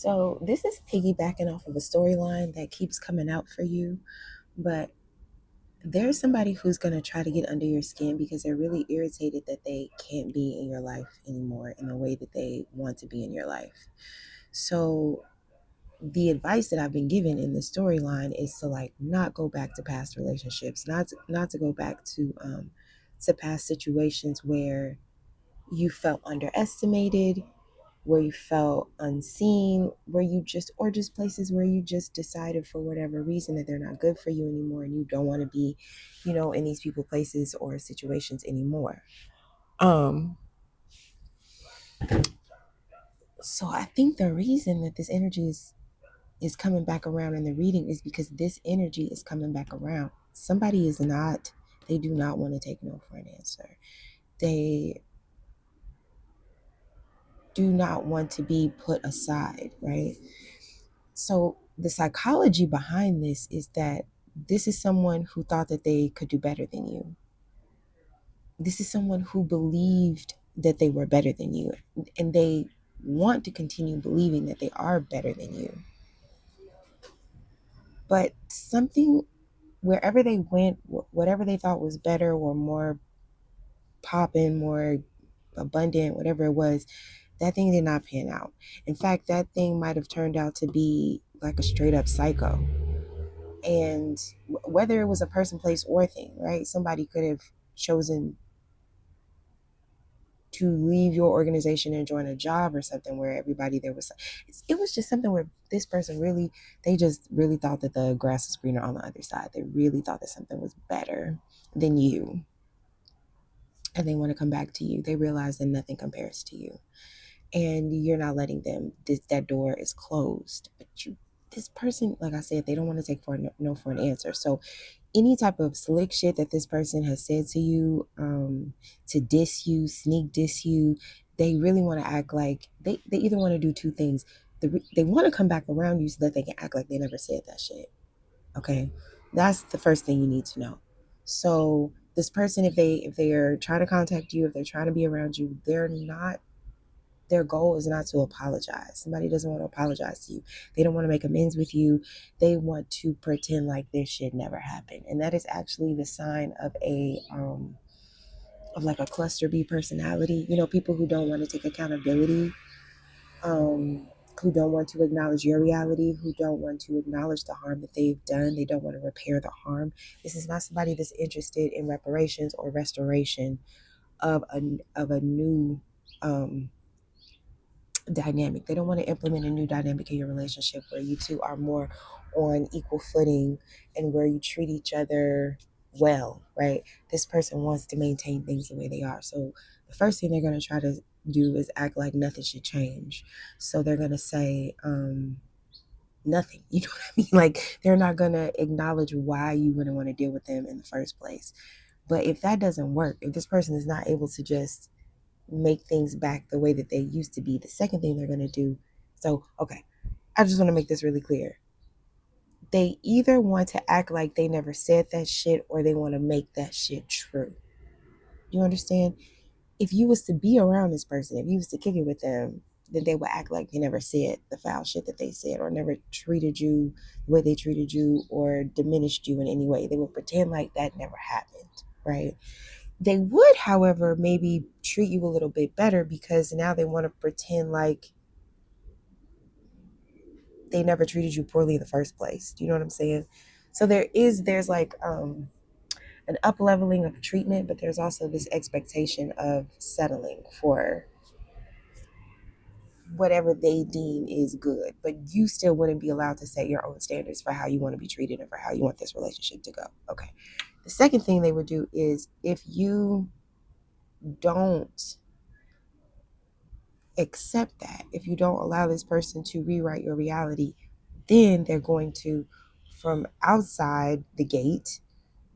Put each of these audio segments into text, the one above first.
So this is piggybacking off of a storyline that keeps coming out for you, but there's somebody who's going to try to get under your skin because they're really irritated that they can't be in your life anymore in the way that they want to be in your life. So the advice that I've been given in the storyline is to like not go back to past relationships, not to go back to past situations where you felt underestimated, where you felt unseen, where you just, or just places where you just decided for whatever reason that they're not good for you anymore and you don't want to be, in these people, places, or situations anymore. Um, so I think the reason that this energy is coming back around in the reading is because this energy is coming back around. Somebody is not, they do not want to take no for an answer. They do not want to be put aside, right? So the psychology behind this is that this is someone who thought that they could do better than you. This is someone who believed that they were better than you, and they want to continue believing that they are better than you. But something, wherever they went, whatever they thought was better or more popping, more abundant, whatever it was, that thing did not pan out. In fact, that thing might have turned out to be like a straight up psycho. And whether it was a person, place, or thing, right? Somebody could have chosen to leave your organization and join a job or something where everybody there was, it was just something where this person really, they just really thought that the grass was greener on the other side. They really thought that something was better than you, and they want to come back to you. They realize that nothing compares to you, and you're not letting them. That door is closed, but you, this person, like I said, they don't want to take for no for an answer. So any type of slick shit that this person has said to you, to diss you, sneak diss you, they really want to act like they either want to do two things. They want to come back around you so that they can act like they never said that shit. Okay, that's the first thing you need to know. So this person, if they are trying to contact you, if they're trying to be around you, they're not, their goal is not to apologize. Somebody doesn't want to apologize to you. They don't want to make amends with you. They want to pretend like this shit never happened. And that is actually the sign of of like a cluster B personality. People who don't want to take accountability, who don't want to acknowledge your reality, who don't want to acknowledge the harm that they've done. They don't want to repair the harm. This is not somebody that's interested in reparations or restoration of a new dynamic. They don't want to implement a new dynamic in your relationship where you two are more on equal footing and where you treat each other well, right? This person wants to maintain things the way they are. So the first thing they're going to try to do is act like nothing should change. So they're going to say, nothing. You know what I mean? Like, they're not going to acknowledge why you wouldn't want to deal with them in the first place. But if that doesn't work, if this person is not able to just make things back the way that they used to be, the second thing they're going to do. So, okay, I just want to make this really clear. They either want to act like they never said that shit or they want to make that shit true. You understand? If you was to be around this person, if you was to kick it with them, then they would act like they never said the foul shit that they said or never treated you the way they treated you or diminished you in any way. They would pretend like that never happened, right? They would, however, maybe treat you a little bit better because now they want to pretend like they never treated you poorly in the first place. Do you know what I'm saying? So there's like an up leveling of treatment, but there's also this expectation of settling for whatever they deem is good. But you still wouldn't be allowed to set your own standards for how you want to be treated and for how you want this relationship to go. Okay. The second thing they would do is if you don't accept that, if you don't allow this person to rewrite your reality, then they're going to, from outside the gate,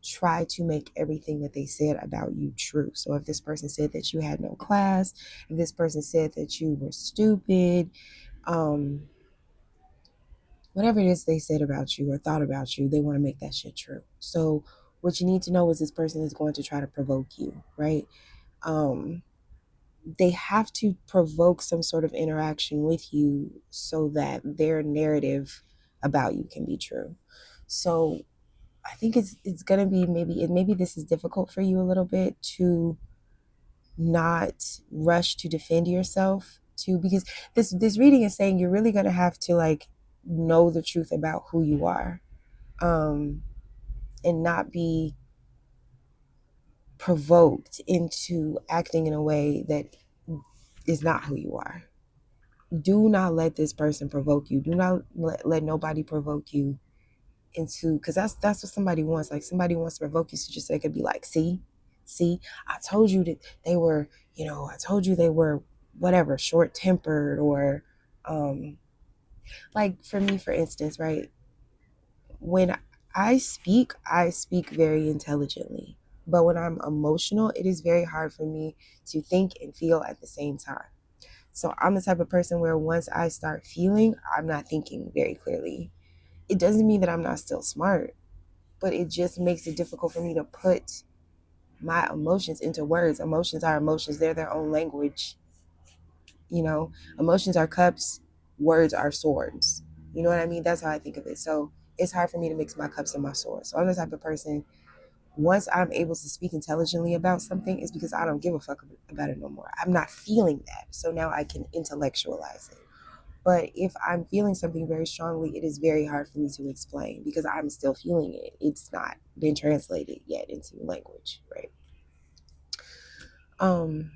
try to make everything that they said about you true. So if this person said that you had no class, if this person said that you were stupid, um, whatever it is they said about you or thought about you, they want to make that shit true. So what you need to know is this person is going to try to provoke you, right? Um, they have to provoke some sort of interaction with you so that their narrative about you can be true. So I think it's gonna be maybe this is difficult for you a little bit to not rush to defend yourself to, because this reading is saying you're really gonna have to like know the truth about who you are, um and not be provoked into acting in a way that is not who you are. Do not let this person provoke you. Do not let nobody provoke you into, because that's what somebody wants. Like somebody wants to provoke you so just so they could be like, see, I told you that they were, I told you they were whatever, short tempered, or like for me, for instance, right? When I speak very intelligently. But when I'm emotional, it is very hard for me to think and feel at the same time. So I'm the type of person where once I start feeling, I'm not thinking very clearly. It doesn't mean that I'm not still smart, but it just makes it difficult for me to put my emotions into words. Emotions are emotions, they're their own language. Emotions are cups, words are swords. You know what I mean? That's how I think of it. So it's hard for me to mix my cups and my swords. So I'm the type of person, once I'm able to speak intelligently about something, it's because I don't give a fuck about it no more. I'm not feeling that. So now I can intellectualize it. But if I'm feeling something very strongly, it is very hard for me to explain because I'm still feeling it. It's not been translated yet into language, right? Um,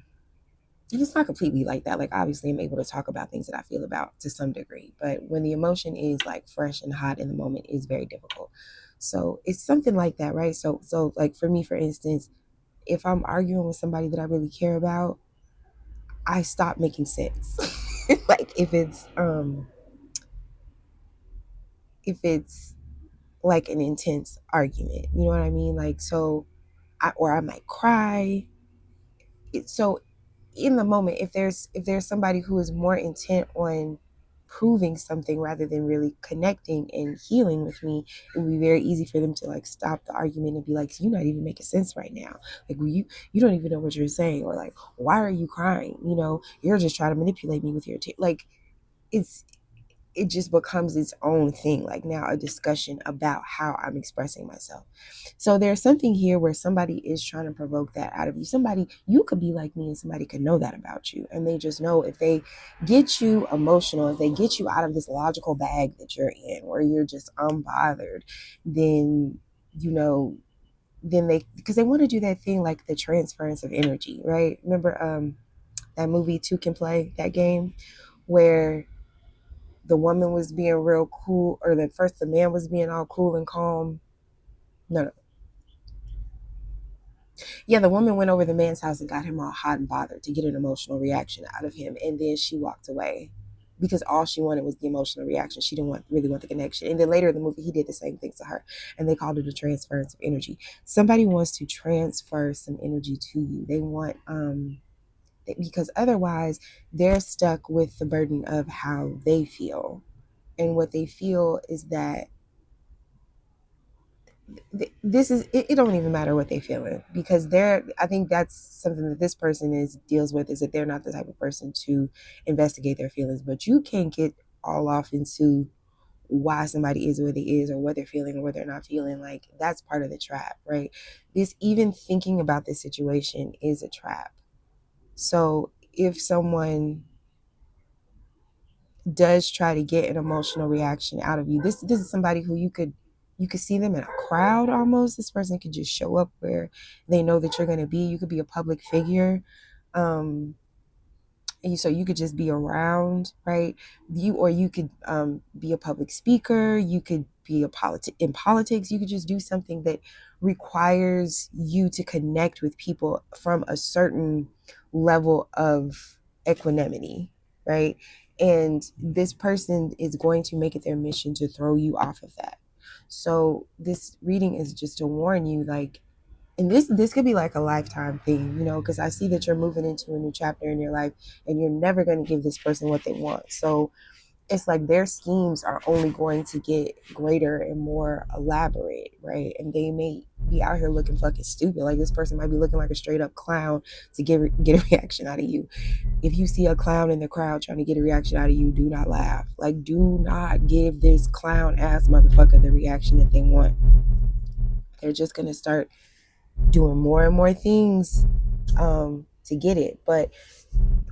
and it's not completely like that. Like obviously I'm able to talk about things that I feel about to some degree, but when the emotion is like fresh and hot in the moment, it's very difficult. So it's something like that, right? So like for me, for instance, if I'm arguing with somebody that I really care about, I stop making sense. Like if it's like an intense argument, you know what I mean? Like so or I might cry. So in the moment, if there's somebody who is more intent on proving something rather than really connecting and healing with me, it would be very easy for them to like stop the argument and be like, "So you're not even making sense right now. Like you don't even know what you're saying, or like why are you crying? You're just trying to manipulate me with your like it's it just becomes its own thing, like now a discussion about how I'm expressing myself. So there's something here where somebody is trying to provoke that out of you. Somebody, you could be like me and somebody could know that about you. And they just know if they get you emotional, if they get you out of this logical bag that you're in, where you're just unbothered, then, then because they want to do that thing like the transference of energy, right? Remember that movie Two Can Play, that game where the woman was being real cool, or the man was being all cool and calm. No, no. Yeah, the woman went over the man's house and got him all hot and bothered to get an emotional reaction out of him. And then she walked away because all she wanted was the emotional reaction. She didn't really want the connection. And then later in the movie, he did the same thing to her. And they called it a transference of energy. Somebody wants to transfer some energy to you. They want, because otherwise they're stuck with the burden of how they feel. And what they feel is that this is it don't even matter what they feeling, because I think that's something that this person deals with, is that they're not the type of person to investigate their feelings. But you can't get all off into why somebody is what they is, or what they're feeling or what they're not feeling. Like that's part of the trap, right? This, even thinking about this situation, is a trap. So if someone does try to get an emotional reaction out of you, this is somebody who you could see them in a crowd almost. This person could just show up where they know that you're going to be. You could be a public figure. um so you could just be around, right? You could be a public speaker. You could be in politics. You could just do something that requires you to connect with people from a certain level of equanimity, right? And this person is going to make it their mission to throw you off of that. So this reading is just to warn you, like, and this could be like a lifetime thing, because I see that you're moving into a new chapter in your life, and you're never going to give this person what they want. So it's like their schemes are only going to get greater and more elaborate, right? And they may be out here looking fucking stupid. Like this person might be looking like a straight up clown to get a reaction out of you. If you see a clown in the crowd trying to get a reaction out of you, do not laugh. Like, do not give this clown ass motherfucker the reaction that they want. They're just gonna start doing more and more things to get it. But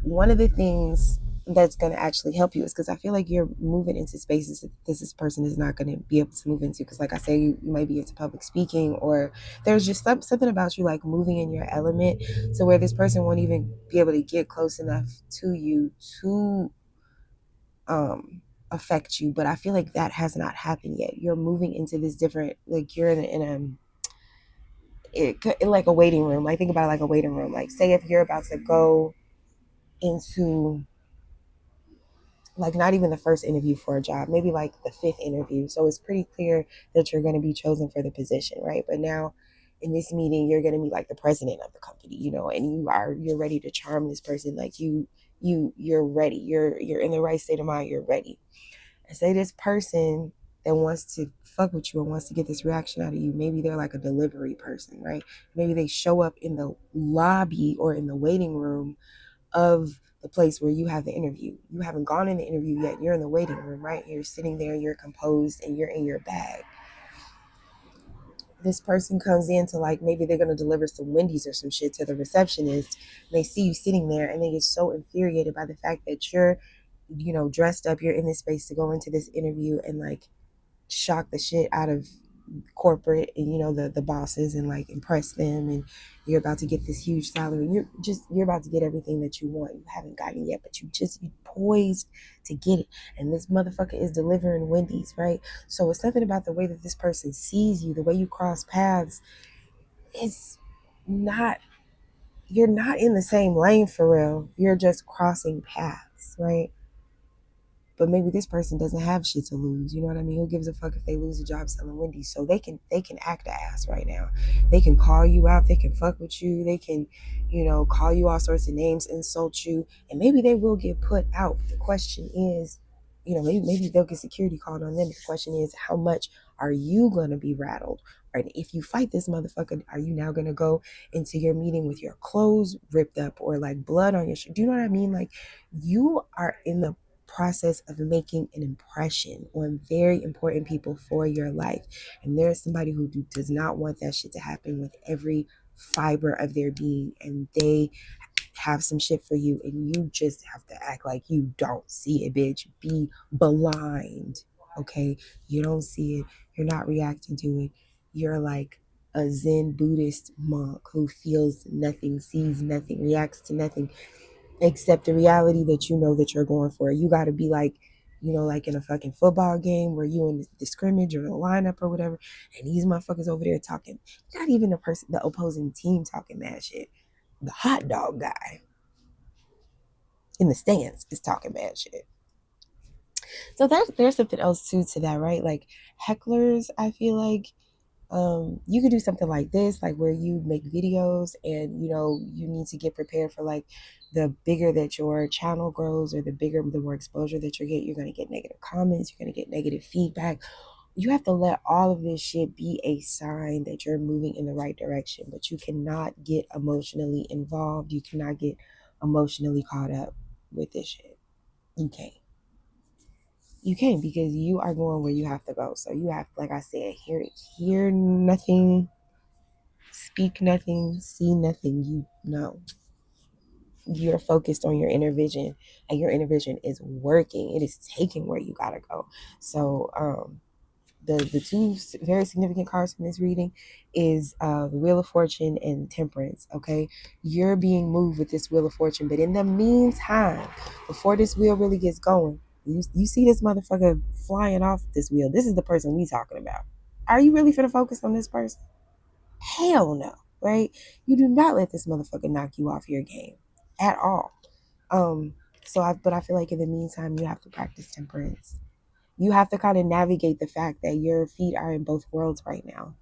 one of the things that's going to actually help you is because I feel like you're moving into spaces that this person is not going to be able to move into. Because, like I say, you might be into public speaking, or there's just something about you like moving in your element to where this person won't even be able to get close enough to you to affect you. But I feel like that has not happened yet. You're moving into this different, like you're in like a waiting room. Like think about it like a waiting room. Like say if you're about to go into like not even the first interview for a job, maybe like the fifth interview. So it's pretty clear that you're going to be chosen for the position, right? But now in this meeting, you're going to be like the president of the company, you know, and you're ready to charm this person. Like you're ready. You're in the right state of mind. You're ready. And say this person that wants to fuck with you and wants to get this reaction out of you, maybe they're like a delivery person, right? Maybe they show up in the lobby or in the waiting room of the place where you have the interview. You haven't gone in the interview yet. You're in the waiting room, right? You're sitting there, you're composed, and you're in your bag. This person comes in to like, maybe they're going to deliver some Wendy's or some shit to the receptionist. And they see you sitting there and they get so infuriated by the fact that you're, you know, dressed up, you're in this space to go into this interview and like shock the shit out of corporate and you know the bosses and like impress them, and you're about to get this huge salary. You're about to get everything that you want. You haven't gotten it yet, but you poised to get it. And this motherfucker is delivering Wendy's, right? So it's something about the way that this person sees you, the way you cross paths. It's not, you're not in the same lane for real. You're just crossing paths, right? But maybe this person doesn't have shit to lose. You know what I mean? Who gives a fuck if they lose a job selling Wendy's? So they can act ass right now. They can call you out. They can fuck with you. They can, you know, call you all sorts of names, insult you, and maybe they will get put out. The question is, you know, maybe they'll get security called on them. The question is, how much are you gonna be rattled? Right? If you fight this motherfucker, are you now gonna go into your meeting with your clothes ripped up or like blood on your shirt? Do you know what I mean? Like you are in the process of making an impression on very important people for your life. And there's somebody who does not want that shit to happen with every fiber of their being. And they have some shit for you. And you just have to act like you don't see it, bitch. Be blind. Okay? You don't see it. You're not reacting to it. You're like a Zen Buddhist monk who feels nothing, sees nothing, reacts to nothing except the reality that you know that you're going for. You got to be like, you know, like in a fucking football game where you in the scrimmage or the lineup or whatever, and these motherfuckers over there talking, not even the opposing team talking mad shit. The hot dog guy in the stands is talking mad shit. So there's something else too to that, right? Like hecklers, I feel like you could do something like this, like where you make videos and you know you need to get prepared for like the bigger that your channel grows or the more exposure that you get, you're going to get negative comments, you're going to get negative feedback. You have to let all of this shit be a sign that you're moving in the right direction, but you cannot get emotionally involved. You cannot get emotionally caught up with this shit. You can't. You can't, because you are going where you have to go. So you have, like I said, hear nothing, speak nothing, see nothing. You know, you're focused on your inner vision, and your inner vision is working. It is taking where you gotta go. So the two very significant cards from this reading is the Wheel of Fortune and Temperance. Okay, you're being moved with this Wheel of Fortune, but in the meantime, before this wheel really gets going, you see this motherfucker flying off this wheel. This is the person we talking about. Are you really finna focus on this person? Hell no, right? You do not let this motherfucker knock you off your game at all. But I feel like in the meantime, you have to practice temperance. You have to kind of navigate the fact that your feet are in both worlds right now.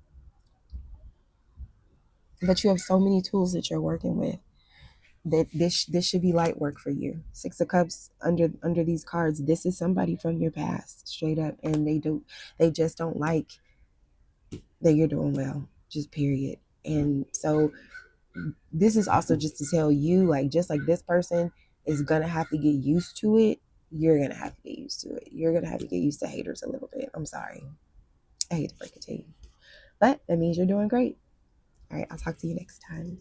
But you have so many tools that you're working with. that this should be light work for you. Six of Cups under these cards. This is somebody from your past, straight up, and they just don't like that you're doing well, just period. And so this is also just to tell you, like, just like this person is gonna have to get used to it, you're gonna have to get used to it. You're gonna have to get used to haters a little bit. I'm sorry, I hate to break it to you, but that means you're doing great. All right, I'll talk to you next time.